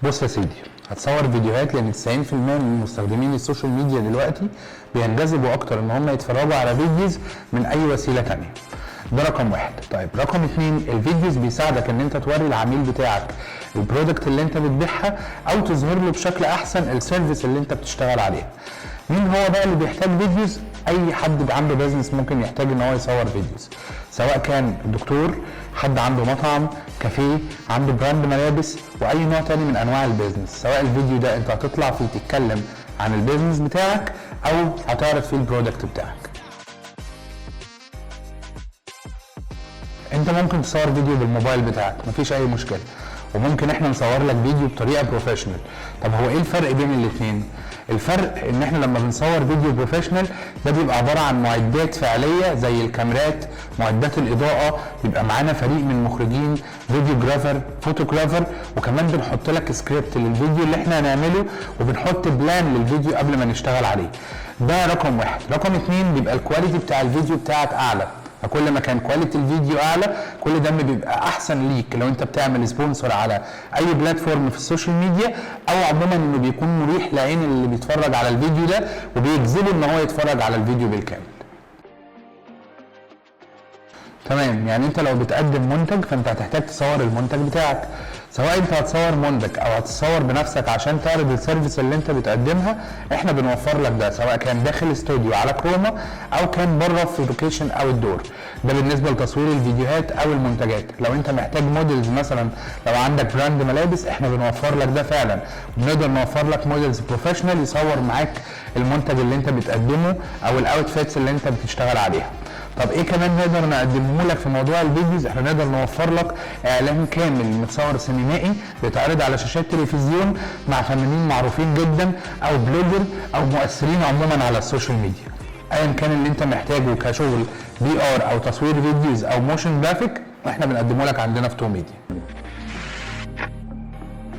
بص يا سيدي، هتصور فيديوهات لان 90% من مستخدمين السوشيال ميديا دلوقتي بينجذبوا اكتر ان هم يتفرجوا على فيديوز من اي وسيله تانية. ده رقم واحد. طيب رقم اتنين، الفيديوز بيساعدك ان انت توري العميل بتاعك البرودكت اللي انت بتبيعها او تظهر له بشكل احسن السيرفيس اللي انت بتشتغل عليها. مين هو بقى اللي بيحتاج فيديوز؟ اي حد عنده بيزنس ممكن يحتاج ان هو يصور فيديوز، سواء كان دكتور، حد عنده مطعم، كافيه، عنده براند ملابس، واي نوع تاني من انواع البيزنس. سواء الفيديو ده انت هتطلع فيه تتكلم عن البيزنس بتاعك او هتعرض فيه البرودكت بتاعك. انت ممكن تصور فيديو بالموبايل بتاعك، مفيش اي مشكله، وممكن احنا نصور لك فيديو بطريقه بروفيشنال. طب هو ايه الفرق بين الاثنين؟ الفرق ان احنا لما بنصور فيديو بروفيشنال ده بيبقى عباره عن معدات فعليه زي الكاميرات، معدات الاضاءه، بيبقى معانا فريق من مخرجين، فيديوجرافر، فوتوغرافر، وكمان بنحط لك سكريبت للفيديو اللي احنا هنعمله، وبنحط بلان للفيديو قبل ما نشتغل عليه. ده رقم واحد. رقم اتنين، بيبقى الكواليتي بتاع الفيديو بتاعك اعلى، فكل ما كان كواليتي الفيديو اعلى كل ده بيبقى احسن ليك لو انت بتعمل سبونسر على اي بلاتفورم في السوشيال ميديا، او عموما انه بيكون مريح لعين اللي بيتفرج على الفيديو ده وبيجذبه ان هو يتفرج على الفيديو بالكامل. تمام، يعني انت لو بتقدم منتج فانت هتحتاج تصور المنتج بتاعك، سواء انت هتصور منتج او هتصور بنفسك عشان تعرض السيرفيس اللي انت بتقدمها، احنا بنوفر لك ده سواء كان داخل استوديو على كروما او كان بره في لوكيشن او الدور. ده بالنسبه لتصوير الفيديوهات او المنتجات. لو انت محتاج موديلز مثلا، لو عندك براند ملابس، احنا بنوفر لك ده فعلا، بنقدر نوفر لك موديلز بروفيشنال يصور معاك المنتج اللي انت بتقدمه او الاوتفيتس اللي انت بتشتغل عليها. طب ايه كمان نقدر نقدمه لك في موضوع الفيديوز؟ احنا نقدر نوفر لك اعلان كامل متصور سينمائي بيتعرض على شاشات تلفزيون مع فنانين معروفين جدا او بلوجر او مؤثرين عموما على السوشيال ميديا. ايا كان اللي انت محتاجه كشغل بي ار او تصوير فيديوز او موشن جرافيك، احنا بنقدمه لك عندنا في تو ميديا.